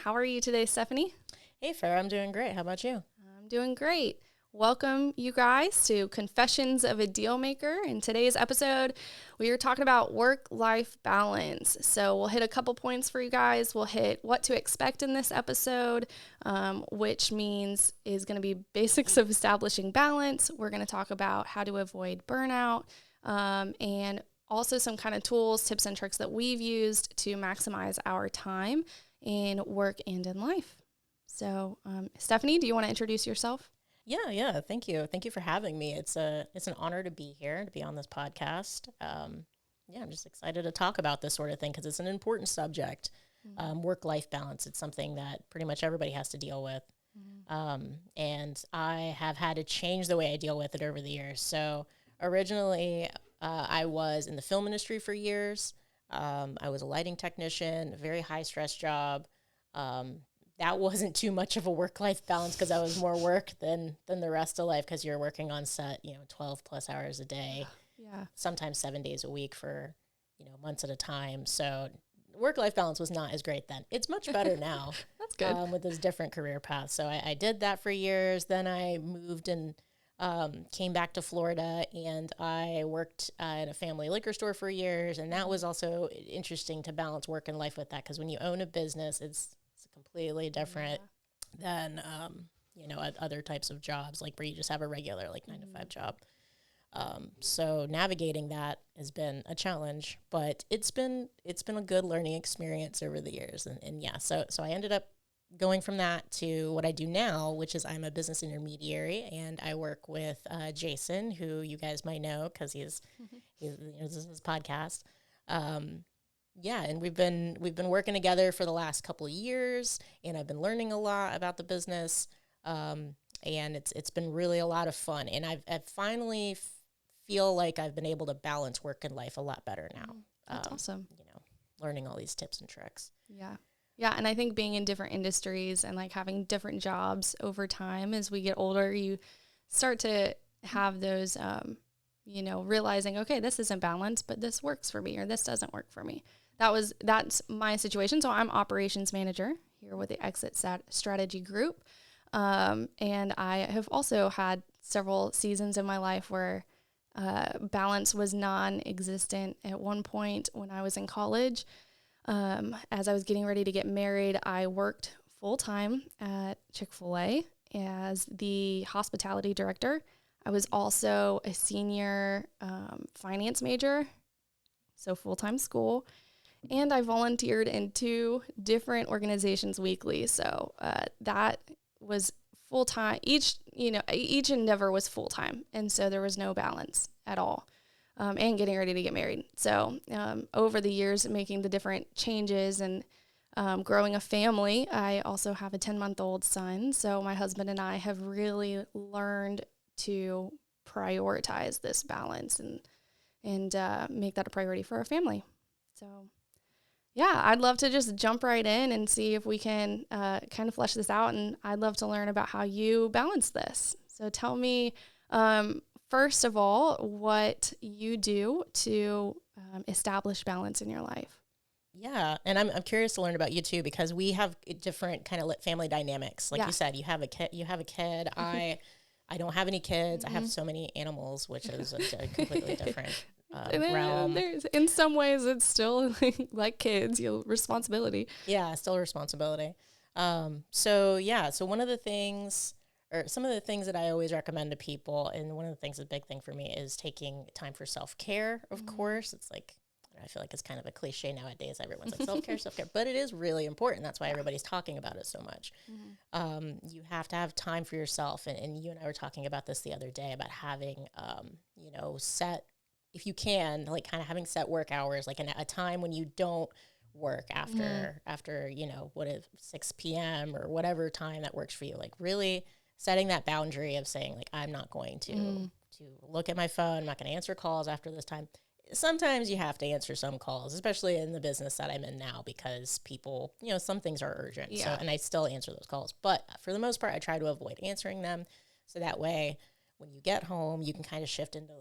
How are you today, Stephanie? Hey, Farrah, I'm doing great. How about you? I'm doing great. Welcome, you guys, to Confessions of a Dealmaker. In today's episode, we are talking about work-life balance. So we'll hit a couple points for you guys. We'll hit what to expect in this episode, which means is going to be basics of establishing balance. We're going to talk about how to avoid burnout, and also some kind of tools, tips, and tricks that we've used to maximize our time in work and in life. So, Stephanie, do you want to introduce yourself? Yeah. Thank you. Thank you for having me. It's an honor to be here, to be on this podcast. I'm just excited to talk about this sort of thing because it's an important subject. Work-life balance. It's something that pretty much everybody has to deal with. And I have had to change the way I deal with it over the years. So originally, I was in the film industry for years. I was a lighting technician, a very high-stress job. That wasn't too much of a work-life balance because I was more work than the rest of life because you're working on set, 12 plus hours a day, sometimes 7 days a week for, months at a time. So work-life balance was not as great then. It's much better now. That's good. With this different career path. So I did that for years. Then I moved and came back to Florida, and I worked at a family liquor store for years. And that was also interesting to balance work and life with that because when you own a business, it's completely different than, other types of jobs, like where you just have a regular 9 to 5 job. So navigating that has been a challenge, but it's been a good learning experience over the years. So I ended up going from that to what I do now, which is I'm a business intermediary, and I work with Jason, who you guys might know because he's this is his podcast. And we've been working together for the last couple of years, and I've been learning a lot about the business, and it's been really a lot of fun. And I've finally feel like I've been able to balance work and life a lot better now. That's awesome. Learning all these tips and tricks. Yeah, and I think being in different industries and having different jobs over time as we get older, you start to have those, realizing, okay, this isn't balanced, but this works for me or this doesn't work for me. That's my situation. So I'm operations manager here with the Exit Strategy Group. And I have also had several seasons in my life where balance was non-existent. At one point when I was in college, as I was getting ready to get married, I worked full-time at Chick-fil-A as the hospitality director. I was also a senior finance major, so full-time school. And I volunteered in 2 different organizations weekly. So that was full-time. Each endeavor was full-time. And so there was no balance at all. And getting ready to get married. So over the years, making the different changes and growing a family, I also have a 10-month-old son. So my husband and I have really learned to prioritize this balance and make that a priority for our family. So yeah, I'd love to just jump right in and see if we can kind of flesh this out. And I'd love to learn about how you balance this. So tell me, first of all, what you do to establish balance in your life. Yeah, and I'm curious to learn about you too because we have different kind of family dynamics. Like you said, you have a kid. I don't have any kids. I have so many animals, which is a completely different realm. In some ways, it's still like kids, responsibility. Yeah, still responsibility. So one of the things, or some of the things that I always recommend to people, and one of the things, a big thing for me, is taking time for self-care, of course. It's I feel like it's kind of a cliche nowadays. Everyone's like, self-care, but it is really important. That's why everybody's talking about it so much. You have to have time for yourself. And you and I were talking about this the other day about having, set, if you can, kind of having set work hours, a time when you don't work after 6 p.m. or whatever time that works for you. Really setting that boundary of saying, I'm not going to look at my phone. I'm not going to answer calls after this time. Sometimes you have to answer some calls, especially in the business that I'm in now, because people, some things are urgent. Yeah. So, and I still answer those calls. But for the most part, I try to avoid answering them. So that way, when you get home, you can kind of shift into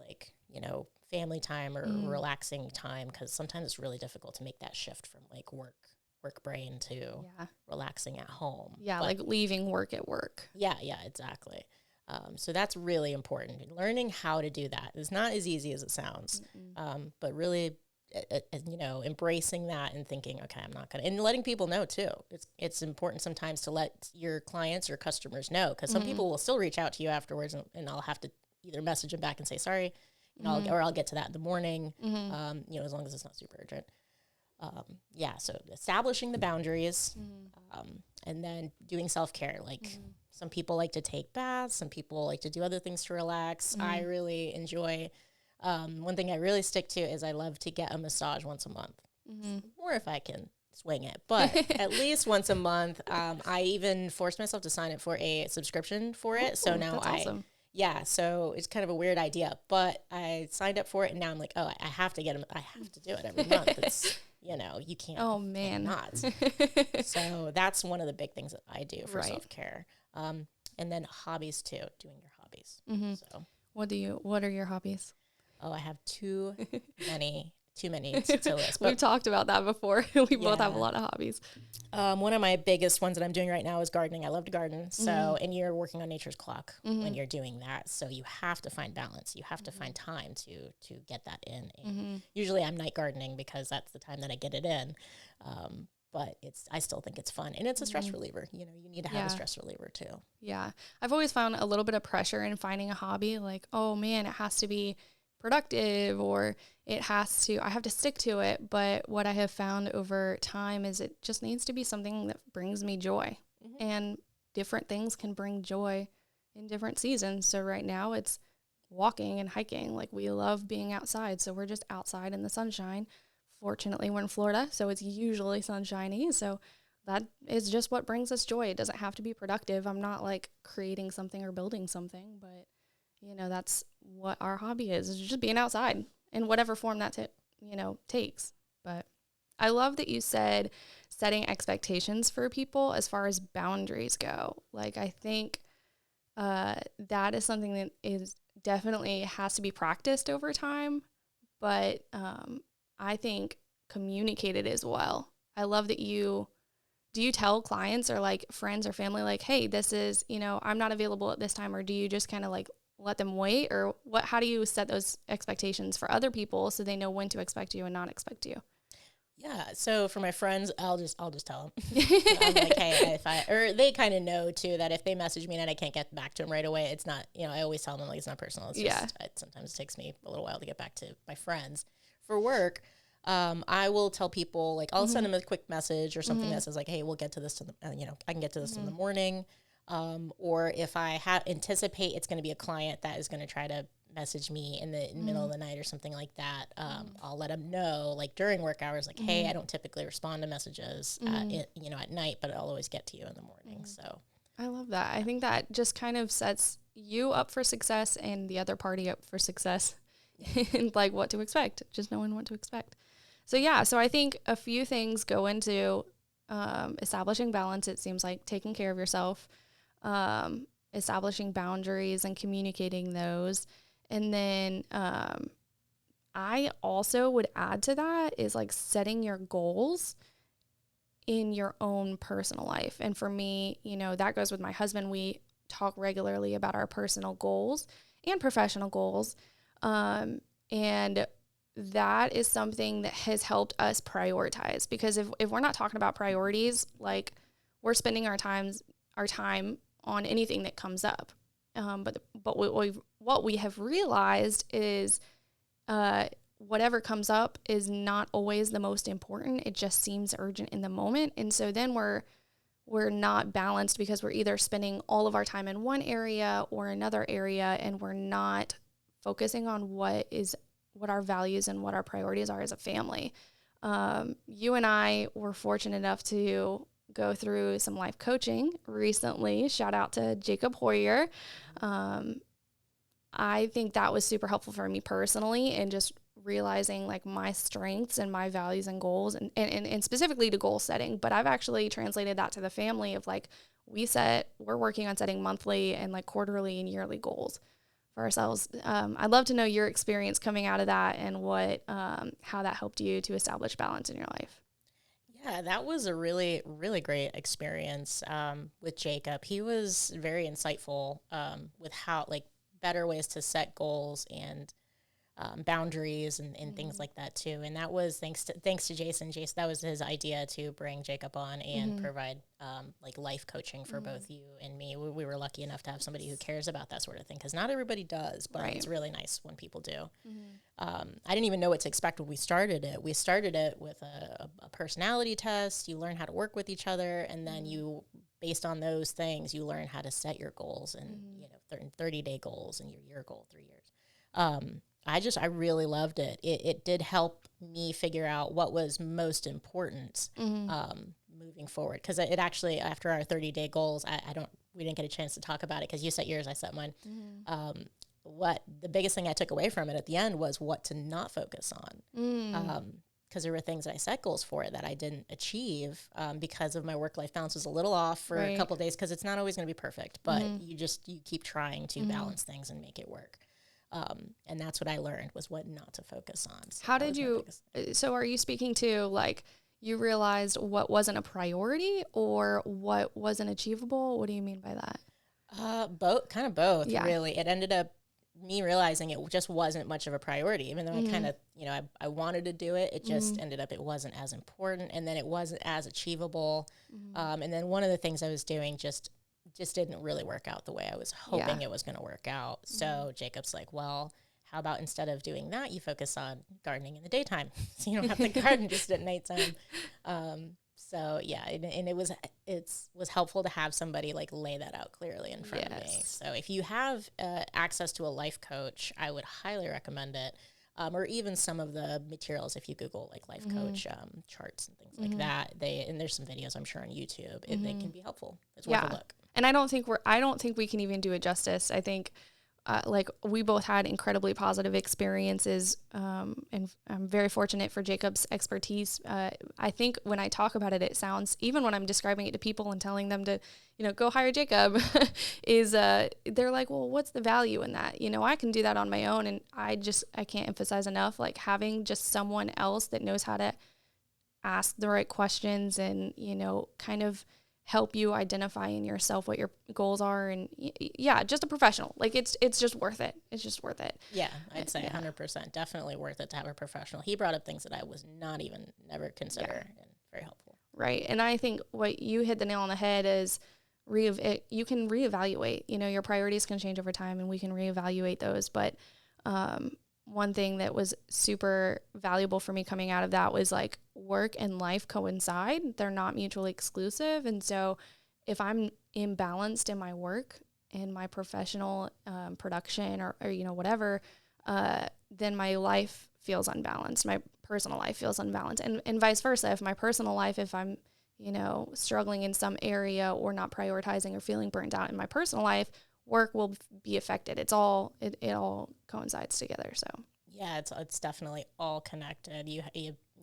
family time or relaxing time, because sometimes it's really difficult to make that shift from work work brain to relaxing at home. Yeah, like leaving work at work. Yeah, exactly. So that's really important. Learning how to do that is not as easy as it sounds, but really, embracing that and thinking, okay, I'm not going to, and letting people know too. It's important sometimes to let your clients or customers know, because some people will still reach out to you afterwards, and I'll have to either message them back and say, sorry, or I'll get to that in the morning, as long as it's not super urgent. So establishing the boundaries, and then doing self-care. Like some people like to take baths, some people like to do other things to relax. I really enjoy, one thing I really stick to is I love to get a massage once a month, or if I can swing it, but at least once a month. I even forced myself to sign up for a subscription for it. So now that's awesome. So it's kind of a weird idea, but I signed up for it, and now I'm like, oh, I have to I have to do it every month. It's, you can't. Oh man. Not. So that's one of the big things that I do for self-care. And then hobbies too, doing your hobbies. So what are your hobbies? Oh, I have too many to list. We've talked about that before. We both have a lot of hobbies. One of my biggest ones that I'm doing right now is gardening. I love to garden. So, and you're working on nature's clock when you're doing that. So you have to find balance. You have to find time to get that in. And usually I'm night gardening because that's the time that I get it in. But I still think it's fun, and it's a stress reliever. You need to have a stress reliever too. Yeah. I've always found a little bit of pressure in finding a hobby. Like, oh man, it has to be productive, or I have to stick to it. But what I have found over time is it just needs to be something that brings me joy, and different things can bring joy in different seasons. So right now it's walking and hiking. Like, we love being outside. So we're just outside in the sunshine. Fortunately, we're in Florida, so it's usually sunshiny. So that is just what brings us joy. It doesn't have to be productive. I'm not like creating something or building something, but that's what our hobby is just being outside in whatever form that takes. But I love that you said setting expectations for people as far as boundaries go. Like, I think that is something that is definitely has to be practiced over time, but I think communicated as well. I love that do you tell clients or like friends or family, like, hey, this is, I'm not available at this time, or do you just kind of like let them wait, or how do you set those expectations for other people so they know when to expect you and not expect you? Yeah. So for my friends, I'll just tell them. I'm like, hey, or they kind of know too that if they message me and I can't get back to them right away, it's not, I always tell them like it's not personal. It's just, sometimes it takes me a little while to get back to my friends. For work, I will tell people, like, I'll send them a quick message or something that says like, hey, we'll get to this I can get to this in the morning. Or if I anticipate it's going to be a client that is going to try to message me in the middle of the night or something like that, I'll let them know, like during work hours, like, hey, I don't typically respond to messages at night, but I'll always get to you in the morning. So I love that. I think that just kind of sets you up for success and the other party up for success. And like what to expect, just knowing what to expect. So I think a few things go into establishing balance. It seems like taking care of yourself, establishing boundaries and communicating those. And then I also would add to that is like setting your goals in your own personal life. And for me, that goes with my husband. We talk regularly about our personal goals and professional goals. And that is something that has helped us prioritize, because if we're not talking about priorities, like we're spending our time on anything that comes up. But what we have realized is, whatever comes up is not always the most important. It just seems urgent in the moment. And so then we're not balanced, because we're either spending all of our time in one area or another area, and we're not focusing on what our values and what our priorities are as a family. You and I were fortunate enough to go through some life coaching recently. Shout out to Jacob Hoyer. I think that was super helpful for me personally, and just realizing like my strengths and my values and goals, and specifically to goal setting. But I've actually translated that to the family of like, we're working on setting monthly and like quarterly and yearly goals for ourselves. I'd love to know your experience coming out of that and how that helped you to establish balance in your life. Yeah, that was a really, really great experience with Jacob. He was very insightful with how, like, better ways to set goals and boundaries and things like that too. And that was thanks to Jason. Jason, that was his idea to bring Jacob on and provide like life coaching for both you and me. We were lucky enough to have somebody who cares about that sort of thing, because not everybody does, but it's really nice when people do. I didn't even know what to expect when we started it. We started it with a personality test. You learn how to work with each other, and then you, based on those things, you learn how to set your goals and 30-day goals and your year goal, 3 years. I really loved it. It did help me figure out what was most important moving forward. Because it actually, after our 30-day goals, we didn't get a chance to talk about it because you set yours, I set mine. What the biggest thing I took away from it at the end was what to not focus on. Because there were things that I set goals for that I didn't achieve because of my work-life balance was a little off for a couple of days, because it's not always going to be perfect, but you keep trying to balance things and make it work. And that's what I learned, was what not to focus on. So how did you, so are you speaking to, like, you realized what wasn't a priority or what wasn't achievable? What do you mean by that? Both, really. It ended up me realizing it just wasn't much of a priority, even though I kind of, I wanted to do it. It just ended up, it wasn't as important, and then it wasn't as achievable. And then one of the things I was doing just didn't really work out the way I was hoping it was going to work out. So Jacob's like, well, how about instead of doing that, you focus on gardening in the daytime, so you don't have to garden just at nighttime. So yeah, and it was helpful to have somebody like lay that out clearly in front of me. So if you have access to a life coach, I would highly recommend it. Or even some of the materials, if you Google like life coach charts and things like that, and there's some videos I'm sure on YouTube. They can be helpful. It's worth a look. And I don't think we can even do it justice. I think like we both had incredibly positive experiences, and I'm very fortunate for Jacob's expertise. I think when I talk about it, it sounds, even when I'm describing it to people and telling them to, go hire Jacob, they're like, well, what's the value in that? I can do that on my own. And I can't emphasize enough, like, having just someone else that knows how to ask the right questions and, kind of help you identify in yourself what your goals are. And just a professional. Like, it's just worth it. It's just worth it. Yeah, I'd say 100%. Definitely worth it to have a professional. He brought up things that I was never consider, and very helpful. Right. And I think what you hit the nail on the head is you can reevaluate. Your priorities can change over time, and we can reevaluate those. But one thing that was super valuable for me coming out of that was, like, work and life coincide. They're not mutually exclusive. And so if I'm imbalanced in my work and my professional production or whatever, then my life feels unbalanced. My personal life feels unbalanced, and vice versa. If my personal life, if I'm, struggling in some area or not prioritizing or feeling burnt out in my personal life, work will be affected. It all coincides together. So yeah, it's definitely all connected.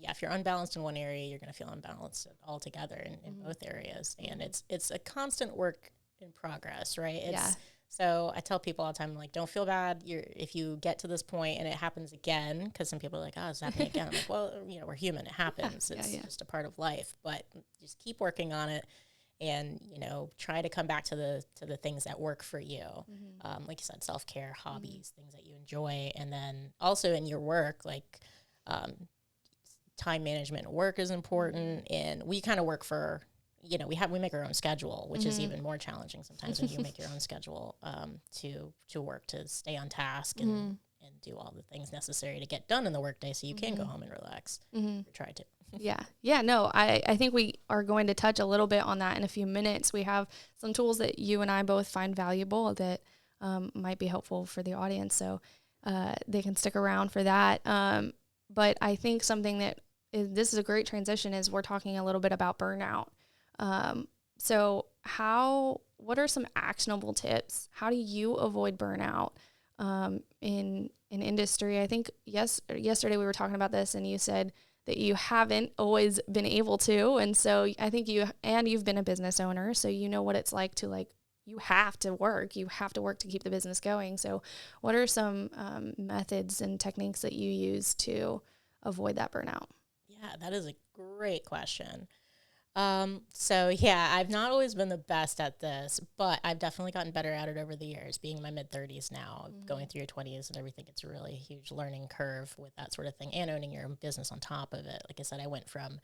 If you're unbalanced in one area, you're going to feel unbalanced altogether in both areas. And it's a constant work in progress, right? So I tell people all the time, like, don't feel bad if you get to this point and it happens again, because some people are like, oh, it's happening again. I'm like, well, we're human. It happens. It's just a part of life. But just keep working on it, and try to come back to the things that work for you. Like you said, self-care, hobbies, things that you enjoy. And then also in your work, like time management at work is important. And we kind of work for, we make our own schedule, which is even more challenging sometimes when you make your own schedule to work, to stay on task and do all the things necessary to get done in the workday so you can go home and relax. Or try to. No, I think we are going to touch a little bit on that in a few minutes. We have some tools that you and I both find valuable that might be helpful for the audience, so they can stick around for that. But I think something this is a great transition, is we're talking a little bit about burnout. So what are some actionable tips? How do you avoid burnout in industry? I think yesterday we were talking about this, and you said that you haven't always been able to. And so I think you've been a business owner, so you know what it's like to, like, you have to work to keep the business going. So what are some methods and techniques that you use to avoid that burnout? Yeah, Yeah, that is a great question. So yeah, I've not always been the best at this, but I've definitely gotten better at it over the years. Being in my mid-30s now, going through your 20s and everything, it's a really huge learning curve with that sort of thing, and owning your own business on top of it. Like I said, I went from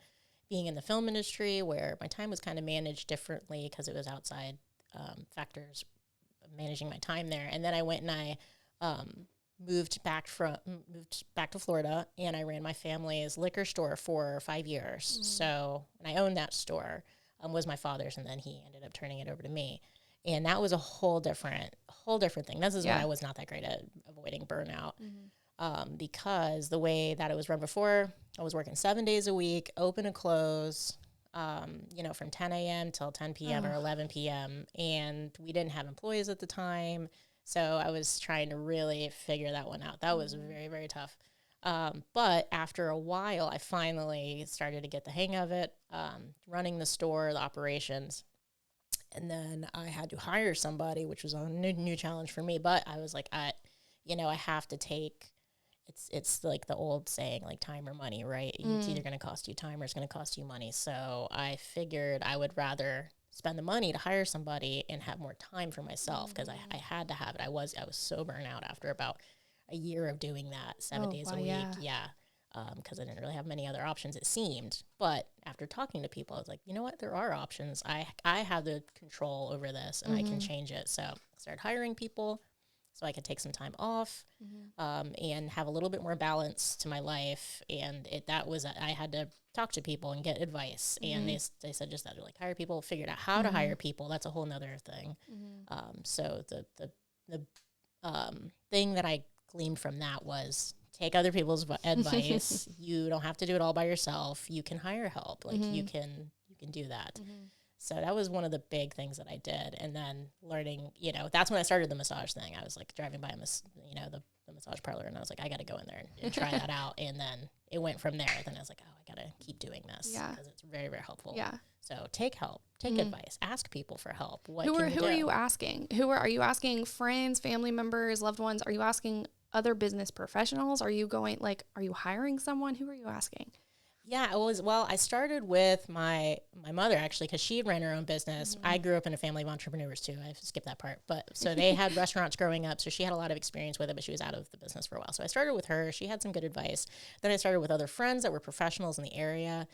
being in the film industry where my time was kind of managed differently because it was outside factors managing my time there, and then I went and I moved back to Florida, and I ran my family's liquor store for 5 years. So, and I owned that store, was my father's, and then he ended up turning it over to me. And that was a whole different thing. This is when I was not that great at avoiding burnout, because the way that it was run before, I was working 7 days a week, open and close, from 10 a.m. till 10 p.m. or 11 p.m. And we didn't have employees at the time. So I was trying to really figure that one out. That was very, very tough. But after a while, I finally started to get the hang of it, running the store, the operations. And then I had to hire somebody, which was a new challenge for me. But I was like, I have to take, it's like the old saying, like time or money, right? It's either going to cost you time or it's going to cost you money. So I figured I would rather spend the money to hire somebody and have more time for myself, because I had to have it. I was so burnt out after about a year of doing that 7 days a week. Yeah. Because I didn't really have many other options, it seemed. But after talking to people, I was like, you know what? There are options. I have the control over this, and I can change it. So I started hiring people so I could take some time off, and have a little bit more balance to my life. And I had to talk to people and get advice. And they said just that, like, hire people, figured out how to hire people. That's a whole nother thing. So the thing that I gleaned from that was take other people's advice. You don't have to do it all by yourself. You can hire help. Like you can do that. So that was one of the big things that I did. And then learning, that's when I started the massage thing. I was like driving by the massage parlor, and I was like, I got to go in there and try that out. And then it went from there. Then I was like, oh, I got to keep doing this because it's very, very helpful. Yeah. So take help, take advice, ask people for help. Who are you asking? Are you asking friends, family members, loved ones? Are you asking other business professionals? Are you hiring someone? Who are you asking? Yeah, I started with my mother, actually, because she ran her own business. I grew up in a family of entrepreneurs too. I skipped that part. But so they had restaurants growing up, so she had a lot of experience with it, but she was out of the business for a while. So I started with her. She had some good advice. Then I started with other friends that were professionals in the area,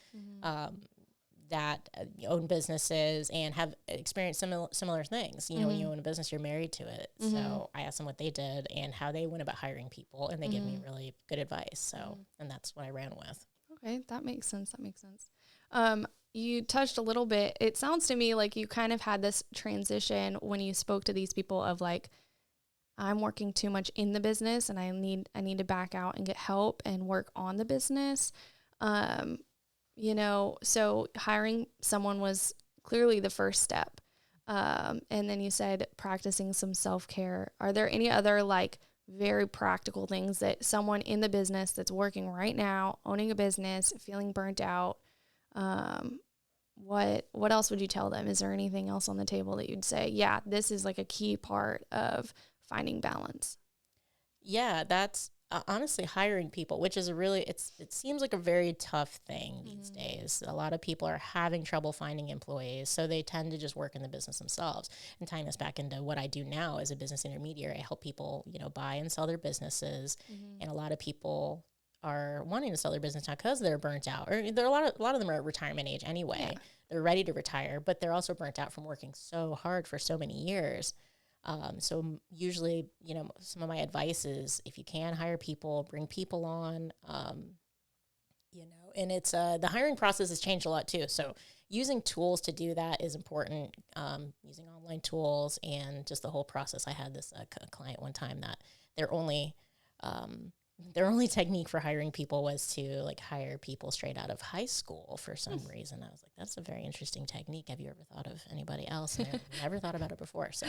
that own businesses and have experienced similar things. When you own a business, you're married to it. So I asked them what they did and how they went about hiring people, and they gave me really good advice. So, and that's what I ran with. Okay, that makes sense. You touched a little bit. It sounds to me like you kind of had this transition when you spoke to these people of like, I'm working too much in the business and I need to back out and get help and work on the business. So hiring someone was clearly the first step. And then you said practicing some self-care. Are there any other very practical things that someone in the business that's working right now, owning a business, feeling burnt out, what else would you tell them? Is there anything else on the table that you'd say, yeah, this is like a key part of finding balance? Yeah, that's honestly hiring people, which is it seems like a very tough thing these days. A lot of people are having trouble finding employees, so they tend to just work in the business themselves. And tying this back into what I do now as a business intermediary, I help people, buy and sell their businesses. And a lot of people are wanting to sell their business now because they're burnt out, or there are a lot of them are at retirement age anyway. Yeah. They're ready to retire, but they're also burnt out from working so hard for so many years. So usually, some of my advice is if you can hire people, bring people on, and it's, the hiring process has changed a lot too. So using tools to do that is important, using online tools and just the whole process. I had this client one time that their only technique for hiring people was to hire people straight out of high school for some reason. I was like, that's a very interesting technique. Have you ever thought of anybody else? And I've never thought about it before. So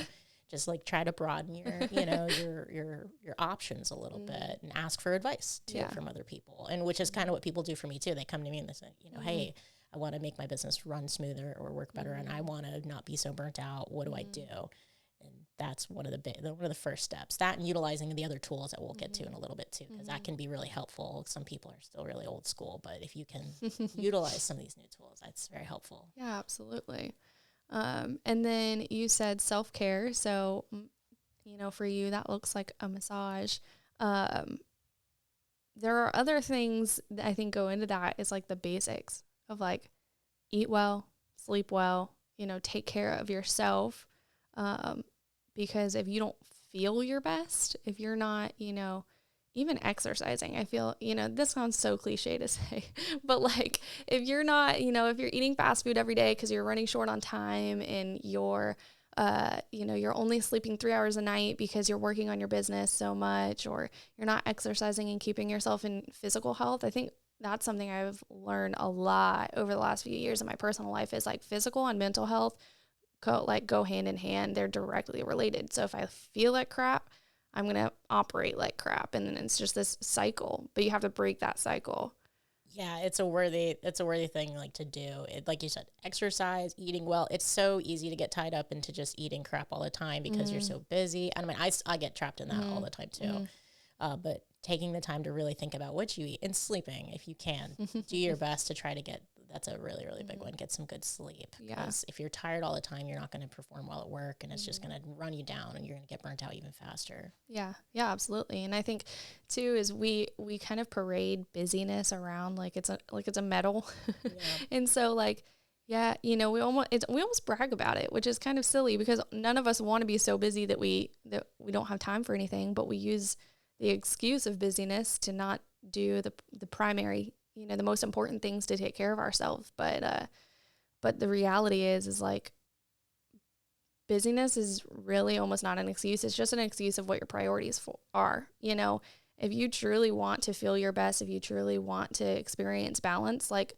just try to broaden your options a little bit and ask for advice too from other people. And which is kind of what people do for me too. They come to me and they say, hey, I want to make my business run smoother or work better, and I want to not be so burnt out. What do I do? And that's one of the first steps. That and utilizing the other tools that we'll get to in a little bit too, because that can be really helpful. Some people are still really old school, but if you can utilize some of these new tools, that's very helpful. Yeah, absolutely. And then you said self-care. So, for you, that looks like a massage. There are other things that I think go into that is like the basics of like eat well, sleep well, take care of yourself. Because if you don't feel your best, if you're not, even exercising, I feel, this sounds so cliche to say, but like if you're not, if you're eating fast food every day because you're running short on time and you're only sleeping 3 hours a night because you're working on your business so much, or you're not exercising and keeping yourself in physical health. I think that's something I've learned a lot over the last few years in my personal life is like physical and mental health go hand in hand. They're directly related. So if I feel like crap, I'm going to operate like crap. And then it's just this cycle, but you have to break that cycle. Yeah, it's a worthy thing like to do. Like you said, exercise, eating well. It's so easy to get tied up into just eating crap all the time because you're so busy. I mean, I get trapped in that all the time too. But taking the time to really think about what you eat and sleeping, if you can, do your best to try to get. That's a really, really big one. Get some good sleep. Because if you're tired all the time, you're not going to perform well at work, and it's just going to run you down, and you're going to get burnt out even faster. Yeah, absolutely. And I think too is we kind of parade busyness around like it's a medal, and so like we almost brag about it, which is kind of silly because none of us want to be so busy that we don't have time for anything, but we use the excuse of busyness to not do the primary, the most important things to take care of ourselves. But the reality is like busyness is really almost not an excuse. It's just an excuse of what your priorities are. If you truly want to feel your best, if you truly want to experience balance, like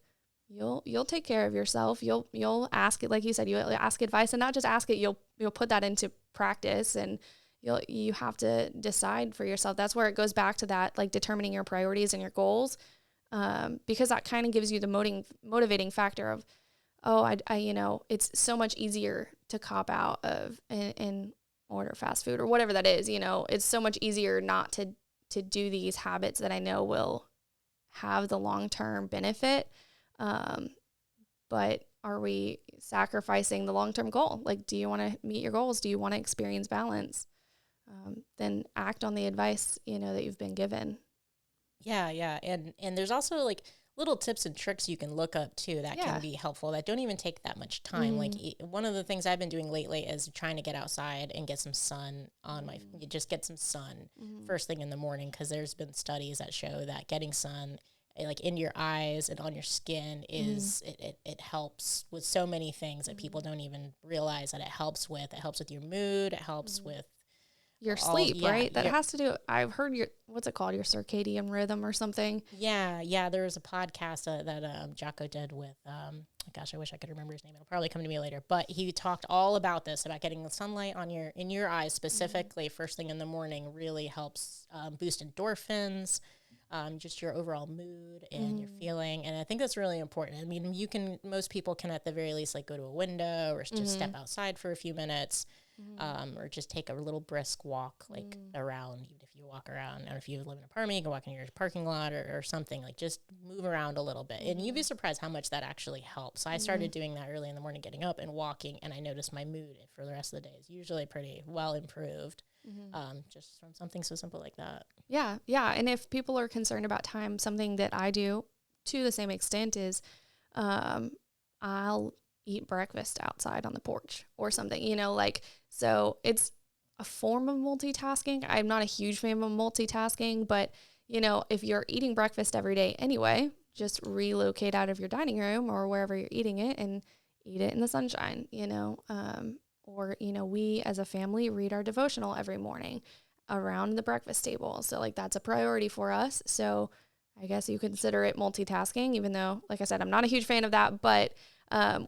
you'll take care of yourself. You'll ask it, like you said, you'll ask advice, and not just ask it, you'll put that into practice, and you have to decide for yourself. That's where it goes back to that, like determining your priorities and your goals. Because that kind of gives you the motivating factor of, it's so much easier to cop out of and order fast food or whatever that is. It's so much easier not to do these habits that I know will have the long-term benefit. But are we sacrificing the long-term goal? Like, do you want to meet your goals? Do you want to experience balance? Then act on the advice, that you've been given. Yeah. And there's also like little tips and tricks you can look up too that can be helpful that don't even take that much time. Like one of the things I've been doing lately is trying to get outside and get some sun on just get some sun first thing in the morning, because there's been studies that show that getting sun like in your eyes and on your skin is it helps with so many things that people don't even realize that it helps with. It helps with your mood. It helps with your sleep, right? That has to do, I've heard what's it called? Your circadian rhythm or something. Yeah. There was a podcast that Jocko did with, gosh, I wish I could remember his name. It'll probably come to me later. But he talked all about this, about getting the sunlight in your eyes specifically first thing in the morning really helps boost endorphins, just your overall mood and your feeling. And I think that's really important. I mean, most people can at the very least like go to a window or just step outside for a few minutes. Or just take a little brisk walk, like around, even if you walk around, or if you live in an apartment, you can walk in your parking lot or something, like just move around a little bit. And you'd be surprised how much that actually helps. So I started doing that early in the morning, getting up and walking, and I noticed my mood for the rest of the day is usually pretty well improved, just from something so simple like that. Yeah. And if people are concerned about time, something that I do to the same extent is I'll eat breakfast outside on the porch or something, so it's a form of multitasking. I'm not a huge fan of multitasking, but if you're eating breakfast every day anyway, just relocate out of your dining room or wherever you're eating it and eat it in the sunshine, or, we as a family read our devotional every morning around the breakfast table. So like that's a priority for us. So I guess you consider it multitasking, even though, like I said, I'm not a huge fan of that, but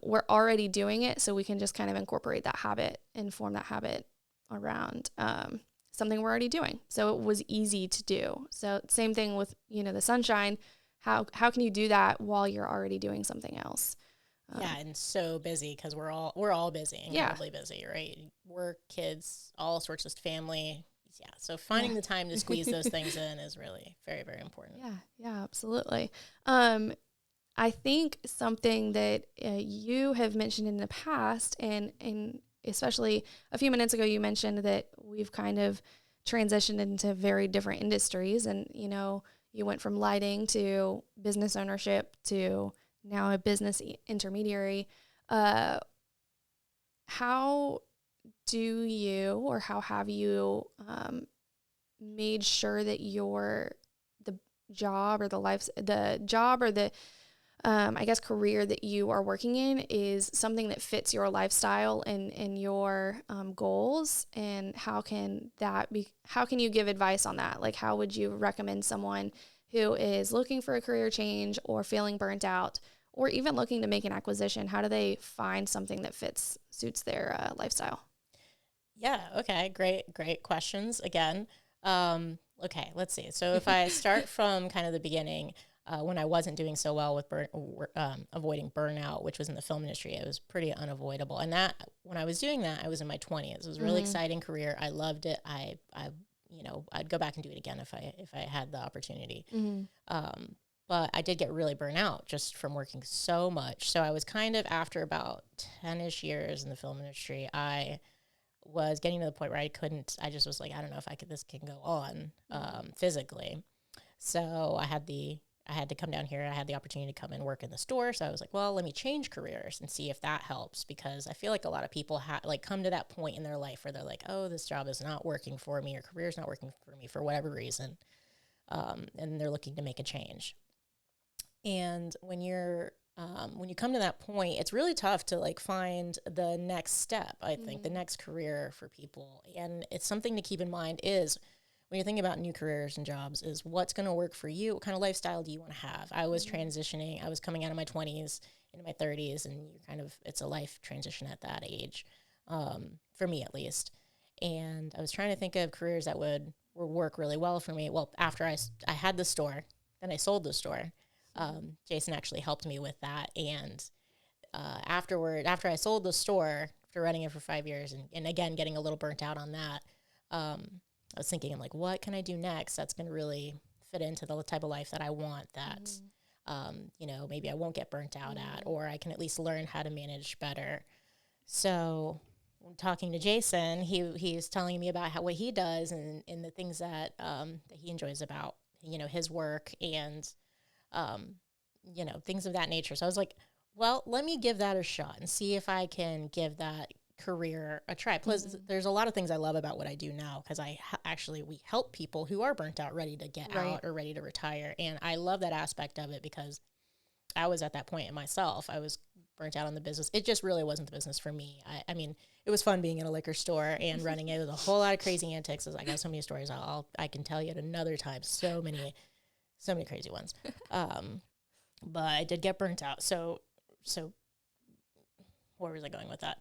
we're already doing it, so we can just kind of incorporate that habit and form that habit around something we're already doing. So it was easy to do. So same thing with, the sunshine. How can you do that while you're already doing something else? Yeah, and so busy because we're all busy, Yeah. incredibly busy, right? Work, kids, all sorts of family. Yeah, so finding the time to squeeze those things in is really very, very important. Yeah, absolutely. I think something that you have mentioned in the past, and especially a few minutes ago, you mentioned that we've kind of transitioned into very different industries, and you went from lighting to business ownership to now a business intermediary. How do you, or how have you made sure that the job or the I guess career that you are working in is something that fits your lifestyle and your goals? And how can you give advice on that? Like, how would you recommend someone who is looking for a career change or feeling burnt out or even looking to make an acquisition? How do they find something that suits their lifestyle? Yeah, okay, great questions again. Okay, let's see. So if I start from kind of the beginning, when I wasn't doing so well with avoiding burnout, which was in the film industry, it was pretty unavoidable. And that when I was doing that, I was in my 20s. It was a really exciting career. I loved it. I'd go back and do it again if I had the opportunity. But I did get really burnt out just from working so much. So I was kind of, after about 10-ish years in the film industry, I was getting to the point where I just was like, I don't know if this can go on physically. So I had to come down here. I had the opportunity to come and work in the store. So I was like, well, let me change careers and see if that helps, because I feel like a lot of people come to that point in their life where they're like, oh, this job is not working for me, or career's not working for me for whatever reason. And they're looking to make a change. And when you come to that point, it's really tough to find the next step, I think, the next career for people. And it's something to keep in mind is when you're thinking about new careers and jobs is what's going to work for you. What kind of lifestyle do you want to have? I was transitioning. I was coming out of my 20s into my 30s, and it's a life transition at that age, for me at least. And I was trying to think of careers that would work really well for me. Well, after I had the store, then I sold the store. Jason actually helped me with that. And after I sold the store, after running it for 5 years, and again, getting a little burnt out on that, I was thinking, what can I do next that's going to really fit into the type of life that I want, that, maybe I won't get burnt out at, or I can at least learn how to manage better. So when talking to Jason, he's telling me about what he does and the things that he enjoys about, his work and, things of that nature. So I was like, well, let me give that a shot and see if I can give that career a try. Plus, there's a lot of things I love about what I do now, because we help people who are burnt out, ready to get out or ready to retire. And I love that aspect of it, because I was at that point in myself. I was burnt out on the business. It just really wasn't the business for me. I mean, it was fun being in a liquor store and running it. It was a whole lot of crazy antics. I got so many stories I can tell you at another time. So many crazy ones. But I did get burnt out. So where was I going with that?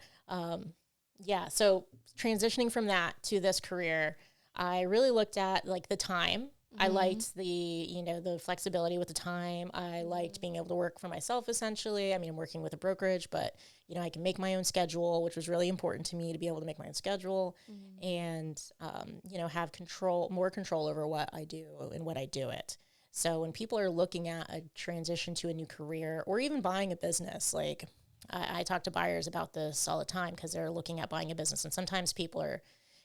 So transitioning from that to this career, I really looked at the time. I liked the flexibility with the time. I liked being able to work for myself, essentially. I mean, I'm working with a brokerage, but, I can make my own schedule, which was really important to me, to be able to make my own schedule and, have more control over what I do and what I do it. So when people are looking at a transition to a new career, or even buying a business, I talk to buyers about this all the time, because they're looking at buying a business. And sometimes people are,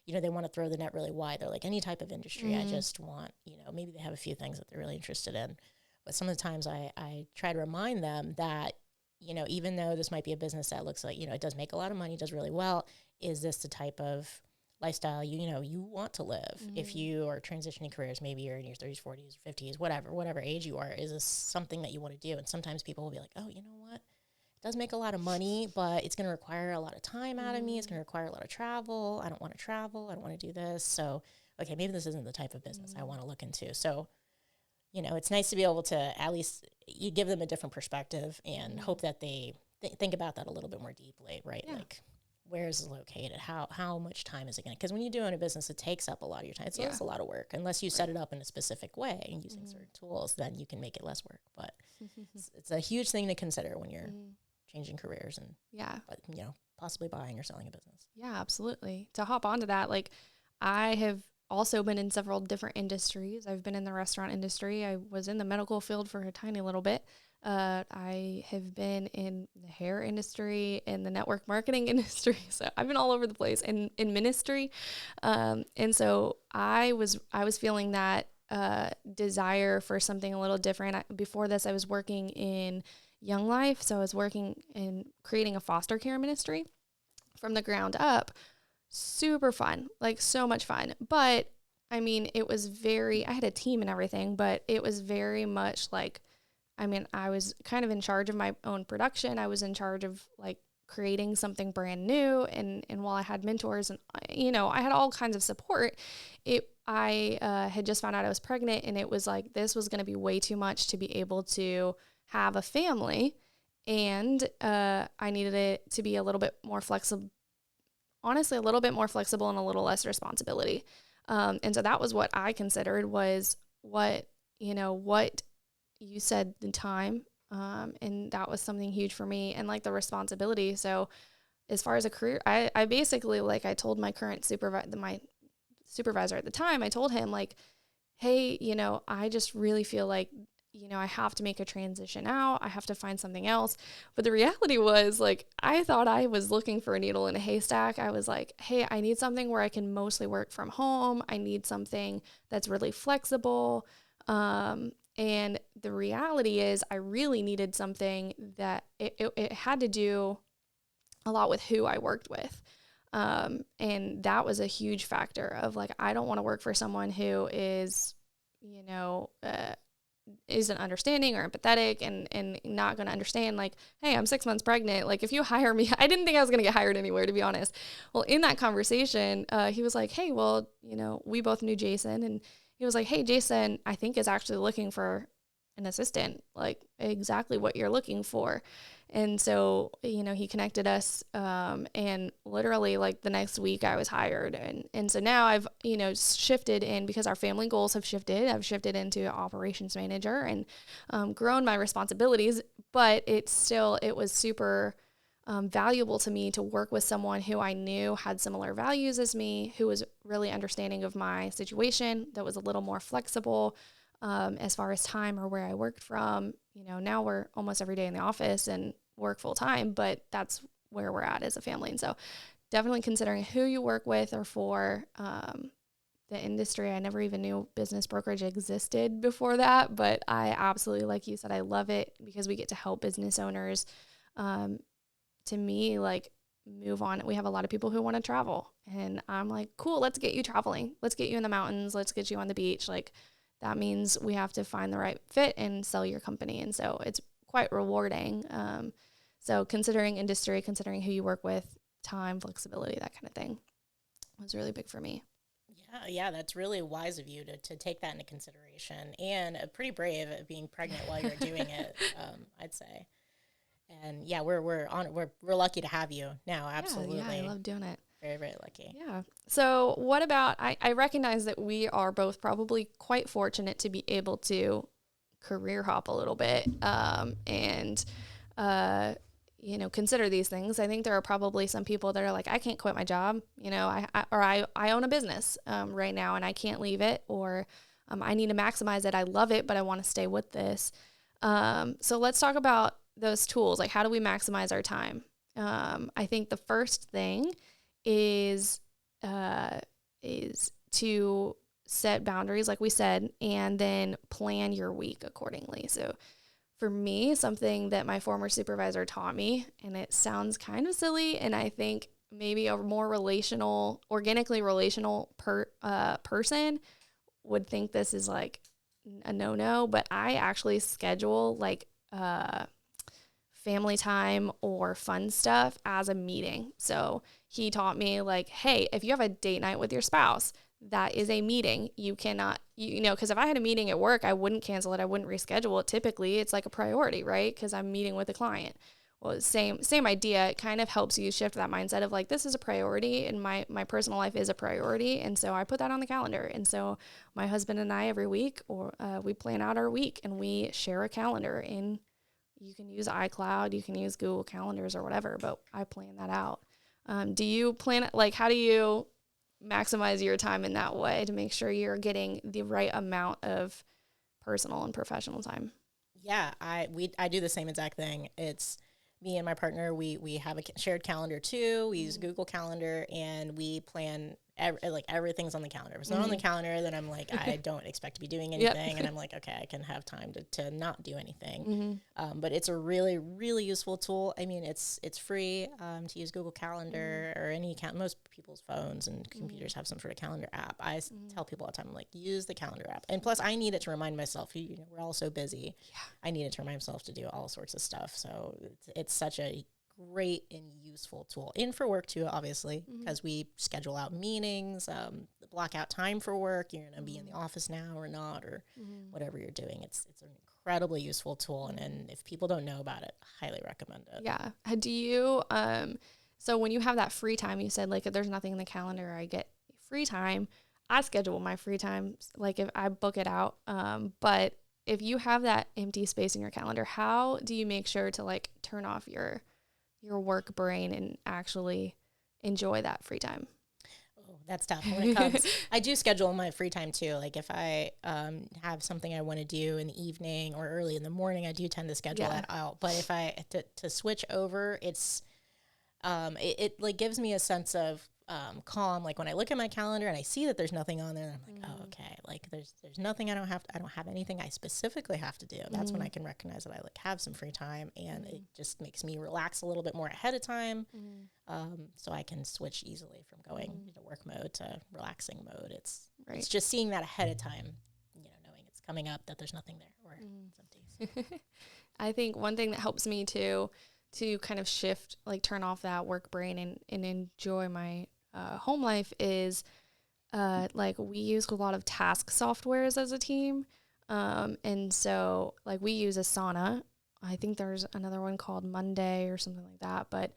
they want to throw the net really wide. They're like, any type of industry, I just want, maybe they have a few things that they're really interested in. But some of the times I try to remind them that, even though this might be a business that looks like, it does make a lot of money, does really well, is this the type of lifestyle you want to live? If you are transitioning careers, maybe you're in your 30s, 40s, 50s, whatever age you are, is this something that you want to do? And sometimes people will be like, oh, you know what? It does make a lot of money, but it's going to require a lot of time out of me. It's going to require a lot of travel. I don't want to travel. I don't want to do this. So, okay, maybe this isn't the type of business I want to look into. So, it's nice to be able to at least you give them a different perspective and hope that they think about that a little bit more deeply, right? Yeah. Where is it located? How much time is it going to? Because when you do own a business, it takes up a lot of your time. It's a lot of work. Unless you set it up in a specific way and using certain tools, then you can make it less work. But it's a huge thing to consider when you're changing careers and, Yeah. you know, possibly buying or selling a business. Yeah, absolutely. To hop onto that, like I have also been in several different industries. I've been in the restaurant industry. I was in the medical field for a tiny little bit. I have been in the hair industry, in the network marketing industry. So I've been all over the place in ministry. And so I was feeling that desire for something a little different. Before this, I was working in Young Life. So I was working in creating a foster care ministry from the ground up. Super fun, like so much fun. But I mean, I had a team and everything, but it was very much like, I mean, I was kind of in charge of my own production. I was in charge of like creating something brand new. And while I had mentors and, you know, I had all kinds of support, I had just found out I was pregnant, and it was like, this was going to be way too much to be able to have a family. And I needed it to be a little bit more flexible, honestly, a little bit more flexible and a little less responsibility. And so that was what I considered was what you said, the time. And that was something huge for me, and like the responsibility. So as far as a career, I basically, like I told my current my supervisor at the time, I told him like, hey, you know, I just really feel like, you know, I have to make a transition out. I have to find something else. But the reality was, like, I thought I was looking for a needle in a haystack. I was like, hey, I need something where I can mostly work from home. I need something that's really flexible. And the reality is I really needed something that it had to do a lot with who I worked with. And that was a huge factor of like, I don't want to work for someone who is, you know, isn't understanding or empathetic and not going to understand like, hey, I'm 6 months pregnant. Like if you hire me, I didn't think I was going to get hired anywhere, to be honest. Well, in that conversation, he was like, hey, well, you know, we both knew Jason, and he was like, hey, Jason, I think is actually looking for an assistant, like exactly what you're looking for. And so, you know, he connected us, and literally like the next week I was hired. And so now I've, you know, shifted in, because our family goals have shifted. I've shifted into operations manager and grown my responsibilities, but it was super valuable to me to work with someone who I knew had similar values as me, who was really understanding of my situation, that was a little more flexible as far as time or where I worked from. You know, now we're almost every day in the office and work full time, but that's where we're at as a family. And so definitely considering who you work with or for. The industry, I never even knew business brokerage existed before that, but I absolutely, like you said, I love it because we get to help business owners. To me, like, move on. We have a lot of people who want to travel, and I'm like, cool, let's get you traveling. Let's get you in the mountains. Let's get you on the beach. Like, that means we have to find the right fit and sell your company. And so it's quite rewarding. So considering industry, considering who you work with, time, flexibility, that kind of thing was really big for me. Yeah, that's really wise of you to take that into consideration, and pretty brave at being pregnant while you're doing it, I'd say. And yeah, we're lucky to have you now. Absolutely. Yeah, I love doing it. Very, very lucky. Yeah. So what about, I recognize that we are both probably quite fortunate to be able to career hop a little bit and you know, consider these things. I think there are probably some people that are like, I can't quit my job, you know, I own a business right now and I can't leave it, or I need to maximize it. I love it, but I want to stay with this. So let's talk about those tools. Like, how do we maximize our time? I think the first thing is to set boundaries, like we said, and then plan your week accordingly. So for me, something that my former supervisor taught me, and it sounds kind of silly, and I think maybe a more organically relational person would think this is like a no-no, but I actually schedule like family time or fun stuff as a meeting. So he taught me like, hey, if you have a date night with your spouse, that is a meeting. You cannot, you know, because if I had a meeting at work, I wouldn't cancel it. I wouldn't reschedule it. Typically, it's like a priority, right? Because I'm meeting with a client. Well, same idea. It kind of helps you shift that mindset of like, this is a priority, and my personal life is a priority. And so I put that on the calendar. And so my husband and I every week, we plan out our week and we share a calendar in you can use iCloud, you can use Google Calendars or whatever, but I plan that out. Do you plan, like, how do you maximize your time in that way to make sure you're getting the right amount of personal and professional time? Yeah, I do the same exact thing. It's me and my partner. We have a shared calendar too. We use Google Calendar, and we plan everything's on the calendar. If it's not on the calendar, then I'm like, I don't expect to be doing anything, and I'm like, okay, I can have time to not do anything. But it's a really, really useful tool. I mean, it's free to use Google Calendar or any most people's phones and computers have some sort of calendar app. I tell people all the time, I'm like, use the calendar app. And plus, I need it to remind myself. We're all so busy. Yeah. I need it to remind myself to do all sorts of stuff. So it's such a great and useful tool, and for work too, obviously, because we schedule out meetings, block out time for work. You're going to be in the office now or not, or whatever you're doing. It's an incredibly useful tool, and if people don't know about it, I highly recommend it. Yeah. Do you so when you have that free time, you said, like, if there's nothing in the calendar, I get free time. I schedule my free time, like, if I book it out, but if you have that empty space in your calendar, how do you make sure to, like, turn off your work brain and actually enjoy that free time? Oh, that's tough when it comes. I do schedule my free time too. Like, if I have something I want to do in the evening or early in the morning, I do tend to schedule that out. But if I to switch over, it's it like gives me a sense of calm. Like, when I look at my calendar and I see that there's nothing on there, I'm like, oh, okay. Like, there's nothing I don't have anything I specifically have to do. That's when I can recognize that I have some free time, and it just makes me relax a little bit more ahead of time. So I can switch easily from going into work mode to relaxing mode. It's just seeing that ahead of time, knowing it's coming up, that there's nothing there or it's empty. I think one thing that helps me to kind of shift, like, turn off that work brain and enjoy my home life is like, we use a lot of task softwares as a team. And so, like, we use Asana. I think there's another one called Monday or something like that. But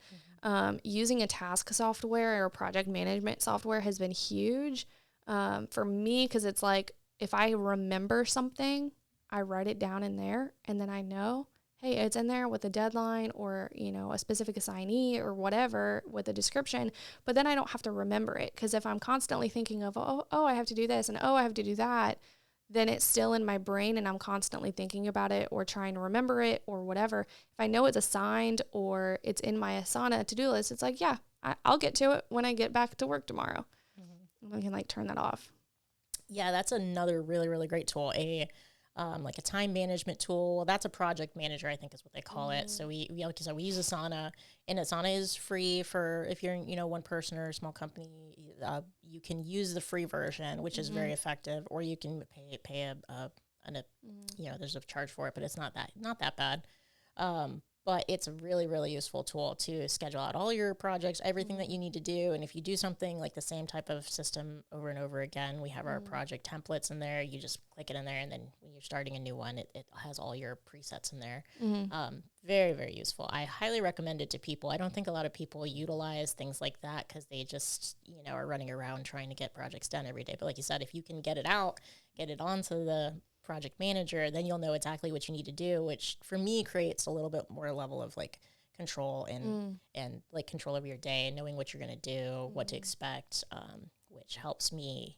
using a task software or a project management software has been huge for me, because it's like, if I remember something, I write it down in there, and then I know, hey, it's in there with a deadline or, a specific assignee or whatever with a description, but then I don't have to remember it. Because if I'm constantly thinking of, oh, I have to do this and, oh, I have to do that, then it's still in my brain and I'm constantly thinking about it or trying to remember it or whatever. If I know it's assigned or it's in my Asana to-do list, it's like, yeah, I'll get to it when I get back to work tomorrow. And I can, like, turn that off. Yeah, that's another really, really great tool. Like a time management tool. That's a project manager, I think is what they call it. So we like you said, we use Asana, and Asana is free for, if you're, one person or a small company, you can use the free version, which is very effective, or you can pay there's a charge for it, but it's not that bad. But it's a really, really useful tool to schedule out all your projects, everything that you need to do. And if you do something like the same type of system over and over again, we have our project templates in there. You just click it in there, and then when you're starting a new one, it has all your presets in there. Very, very useful. I highly recommend it to people. I don't think a lot of people utilize things like that because they just, are running around trying to get projects done every day. But like you said, if you can get it out, get it onto the project manager, then you'll know exactly what you need to do, which for me creates a little bit more level of, like, control and like control over your day and knowing what you're going to do, what to expect, which helps me,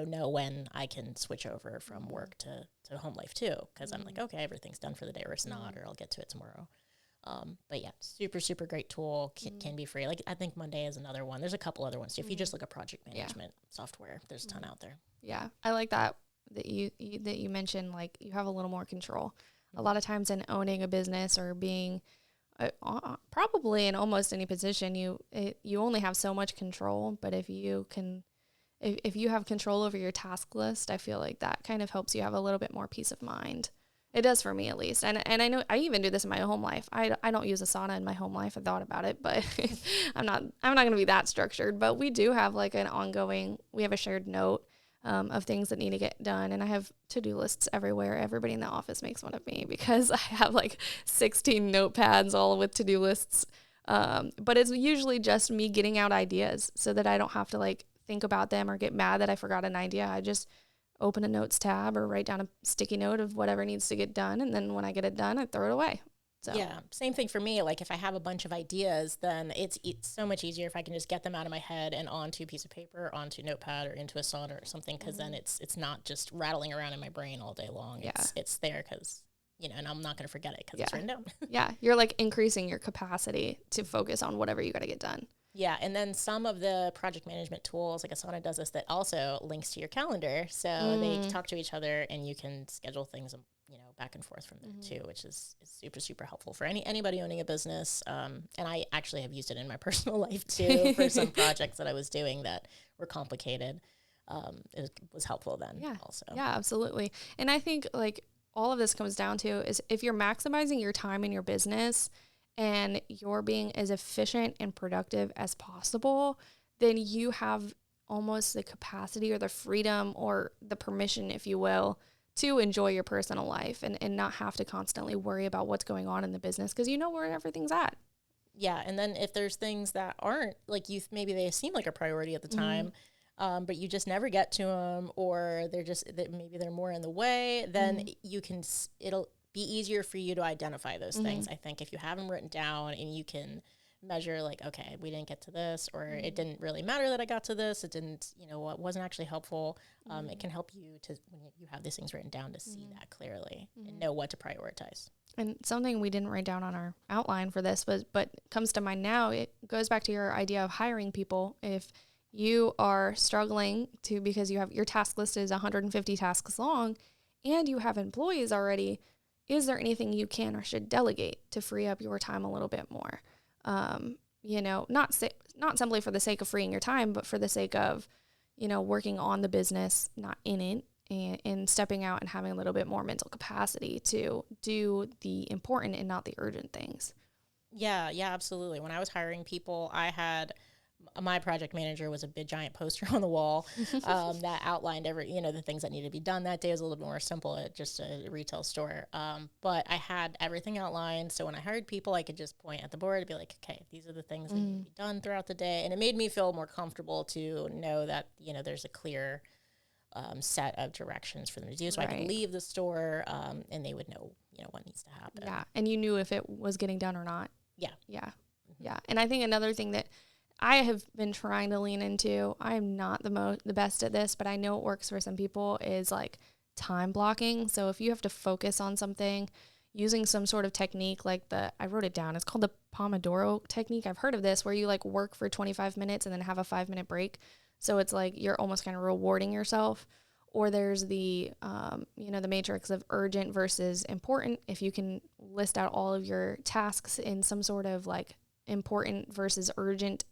know when I can switch over from work to home life too. Cause I'm like, okay, everything's done for the day, or it's not, or I'll get to it tomorrow. But yeah, super, super great tool, can be free. Like, I think Monday is another one. There's a couple other ones too. If you just look at project management software, there's a ton out there. Yeah. I like that you mentioned, like, you have a little more control. A lot of times in owning a business or being probably in almost any position, you only have so much control. But if you have control over your task list, I feel like that kind of helps you have a little bit more peace of mind. It does for me, at least. And I know I even do this in my home life. I don't use Asana in my home life. I thought about it, but I'm not going to be that structured. But we do have, like, we have a shared note of things that need to get done. And I have to-do lists everywhere. Everybody in the office makes fun of me because I have, like, 16 notepads all with to-do lists. But it's usually just me getting out ideas so that I don't have to, like, think about them or get mad that I forgot an idea. I just open a notes tab or write down a sticky note of whatever needs to get done. And then when I get it done, I throw it away. So yeah, same thing for me. Like if I have a bunch of ideas, then it's so much easier if I can just get them out of my head and onto a piece of paper, onto Notepad or into a Asana or something, because then it's not just rattling around in my brain all day long. Yeah. It's there because, and I'm not going to forget it because it's written down. Yeah, you're like increasing your capacity to focus on whatever you got to get done. Yeah, and then some of the project management tools, like Asana does this, that also links to your calendar. So they talk to each other and you can schedule things, back and forth from there too, which is super, super helpful for anybody owning a business. And I actually have used it in my personal life too for some projects that I was doing that were complicated. It was helpful then also. Yeah, absolutely. And I think like all of this comes down to is if you're maximizing your time in your business and you're being as efficient and productive as possible, then you have almost the capacity or the freedom or the permission, if you will, to enjoy your personal life and not have to constantly worry about what's going on in the business because you know where everything's at. Yeah. And then if there's things that aren't like maybe they seem like a priority at the time, but you just never get to them, or maybe they're more in the way, then it'll be easier for you to identify those things. I think if you have them written down and you can measure like, okay, we didn't get to this, or it didn't really matter that I got to this. It didn't, what wasn't actually helpful. It can help you when you have these things written down to see that clearly and know what to prioritize. And something we didn't write down on our outline for this but comes to mind now, it goes back to your idea of hiring people. If you are struggling because you have your task list is 150 tasks long and you have employees already, is there anything you can or should delegate to free up your time a little bit more? Not simply for the sake of freeing your time, but for the sake of, working on the business, not in it, and stepping out and having a little bit more mental capacity to do the important and not the urgent things. Yeah, absolutely. When I was hiring people, my project manager was a big giant poster on the wall that outlined the things that needed to be done that day. It was a little bit more simple at just a retail store. But I had everything outlined. So when I hired people, I could just point at the board and be like, okay, these are the things that need to be done throughout the day. And it made me feel more comfortable to know that, there's a clear set of directions for them to do. So I could leave the store and they would know, what needs to happen. Yeah. And you knew if it was getting done or not. Yeah. Yeah. Mm-hmm. Yeah. And I think another thing that I have been trying to lean into, I'm not the best at this, but I know it works for some people, is like time blocking. So if you have to focus on something using some sort of technique like I wrote it down, it's called the Pomodoro technique. I've heard of this where you like work for 25 minutes and then have a 5-minute break. So it's like you're almost kind of rewarding yourself. Or there's the matrix of urgent versus important. If you can list out all of your tasks in some sort of like important versus urgent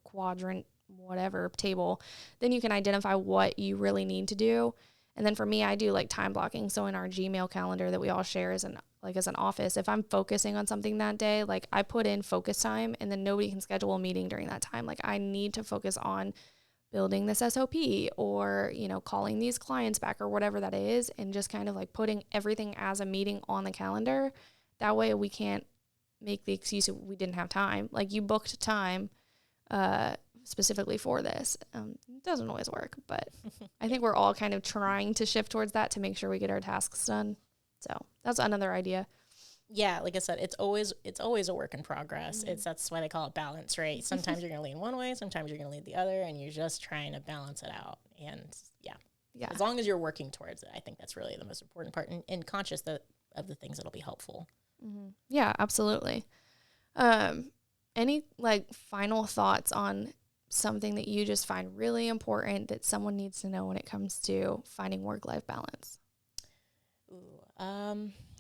quadrant, whatever table, then you can identify what you really need to do. And then for me, I do like time blocking. So in our Gmail calendar that we all share as an office, if I'm focusing on something that day, like I put in focus time and then nobody can schedule a meeting during that time. Like I need to focus on building this SOP or, calling these clients back or whatever that is. And just kind of like putting everything as a meeting on the calendar. That way we can't make the excuse that we didn't have time. Like you booked time specifically for this. It doesn't always work, but I think we're all kind of trying to shift towards that to make sure we get our tasks done. So that's another idea. Yeah, like I said, it's always a work in progress. That's why they call it balance, right? Sometimes you're going to lean one way, sometimes you're going to lean the other, and you're just trying to balance it out. And yeah, as long as you're working towards it, I think that's really the most important part, and conscious of the things that'll be helpful. Mm-hmm. Yeah, absolutely. Any like final thoughts on something that you just find really important that someone needs to know when it comes to finding work-life balance?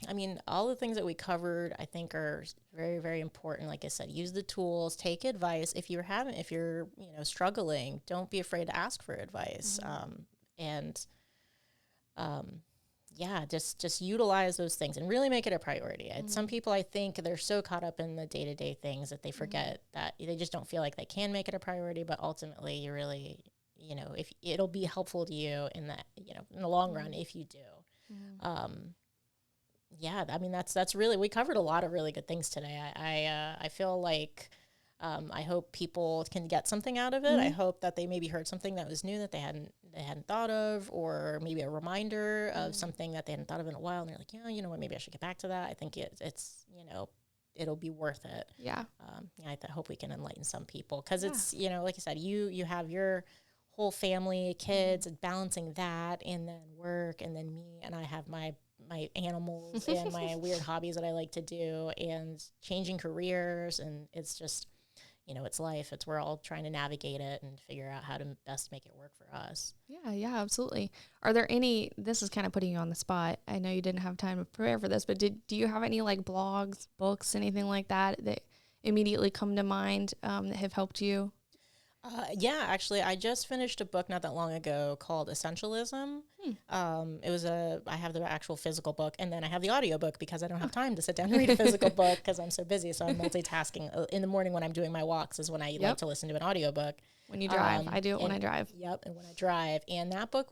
I mean, all the things that we covered, I think, are very, very important. Like I said, use the tools, take advice. If you're struggling, don't be afraid to ask for advice. Just utilize those things and really make it a priority. Some people, I think, they're so caught up in the day-to-day things that they forget that they just don't feel like they can make it a priority. But ultimately, you really, if it'll be helpful to you in the long run if you do. I mean, that's really, we covered a lot of really good things today. I feel like I hope people can get something out of it. I hope that they maybe heard something that was new that they hadn't thought of, or maybe a reminder of something that they hadn't thought of in a while. And they're like, yeah, you know what, maybe I should get back to that. I think it's it'll be worth it. Yeah. I hope we can enlighten some people, because it's, like you said, you have your whole family, kids, and balancing that, and then work, and then me, and I have my animals and my weird hobbies that I like to do, and changing careers, and it's just, it's life. We're all trying to navigate it and figure out how to best make it work for us. Yeah, absolutely. Are there this is kind of putting you on the spot. I know you didn't have time to prepare for this, but do you have any like blogs, books, anything like that immediately come to mind that have helped you? Yeah, actually, I just finished a book not that long ago called Essentialism. I have the actual physical book, and then I have the audio book because I don't have time to sit down and read a physical book because I'm so busy. So I'm multitasking. In the morning when I'm doing my walks is when I like to listen to an audio book. When you drive. I do it when I drive. Yep, and when I drive. And that book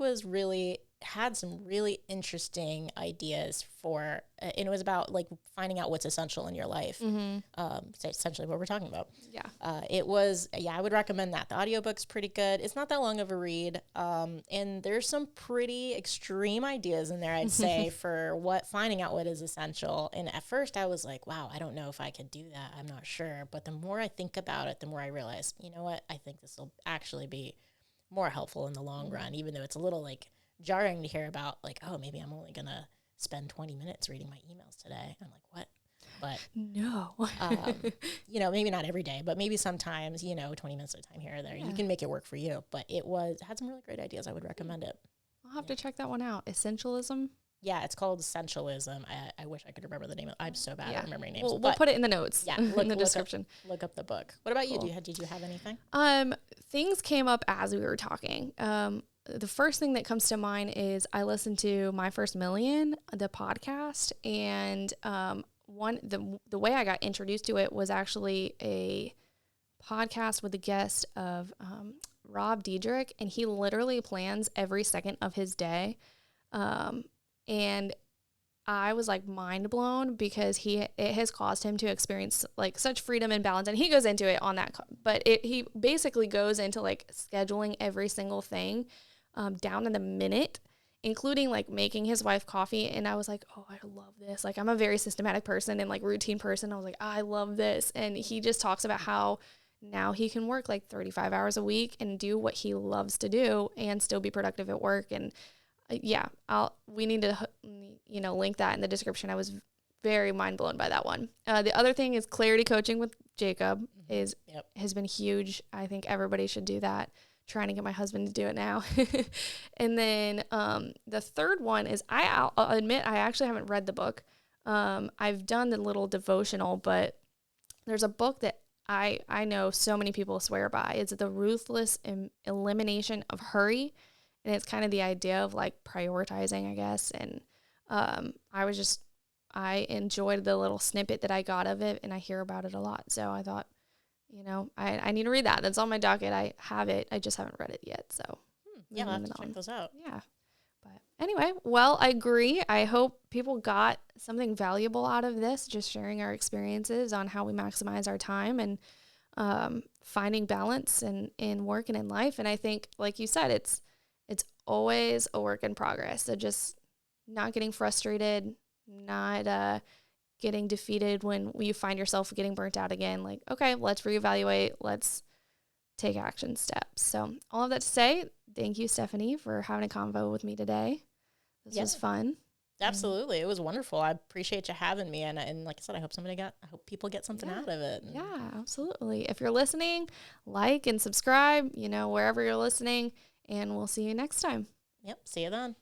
had some really interesting ideas and it was about like finding out what's essential in your life. So essentially what we're talking about. Yeah. I would recommend that. The audiobook's pretty good. It's not that long of a read. And there's some pretty extreme ideas in there, I'd say, for finding out what is essential. And at first I was like, wow, I don't know if I could do that. I'm not sure. But the more I think about it, the more I realize, you know what? I think this will actually be more helpful in the long run, even though it's a little like jarring to hear about, like, oh, maybe I'm only going to spend 20 minutes reading my emails today. I'm like, what? But no, maybe not every day, but maybe sometimes, 20 minutes at a time here or there, you can make it work for you. But it had some really great ideas. I would recommend it. I'll have to check that one out. Essentialism. Yeah, it's called Essentialism. I wish I could remember the name of it. I'm so bad at remembering names. We'll put it in the notes. Yeah, in the description. Look up the book. What about you? Did you have anything? Things came up as we were talking. The first thing that comes to mind is I listened to My First Million, the podcast, and the way I got introduced to it was actually a podcast with a guest of Rob Dyrdek, and he literally plans every second of his day. And I was like mind blown because it has caused him to experience like such freedom and balance. And he goes into it on that, but he basically goes into like scheduling every single thing down in the minute, including like making his wife coffee. And I was like, oh, I love this. Like, I'm a very systematic person and like routine person. I was like, I love this. And he just talks about how now he can work like 35 hours a week and do what he loves to do and still be productive at work. And we need to, link that in the description. I was very mind blown by that one. The other thing is clarity coaching with Jacob has been huge. I think everybody should do that. Trying to get my husband to do it now. And then the third one is I'll admit I actually haven't read the book. I've done the little devotional, but there's a book that I know so many people swear by. It's the Ruthless Elimination of Hurry. And it's kind of the idea of like prioritizing, I guess. And I enjoyed the little snippet that I got of it, and I hear about it a lot. So I thought, I need to read that. That's on my docket. I have it. I just haven't read it yet. So I'll have to check those out. Yeah. But anyway, well, I agree. I hope people got something valuable out of this, just sharing our experiences on how we maximize our time and finding balance in work and in life. And I think, like you said, it's always a work in progress. So just not getting frustrated, not getting defeated when you find yourself getting burnt out again. Like, okay, let's reevaluate. Let's take action steps. So all of that to say, thank you, Stephanie, for having a convo with me today. This was fun. Absolutely. It was wonderful. I appreciate you having me. And like I said, I hope people get something out of it. Yeah, absolutely. If you're listening, like and subscribe, wherever you're listening, and we'll see you next time. Yep. See you then.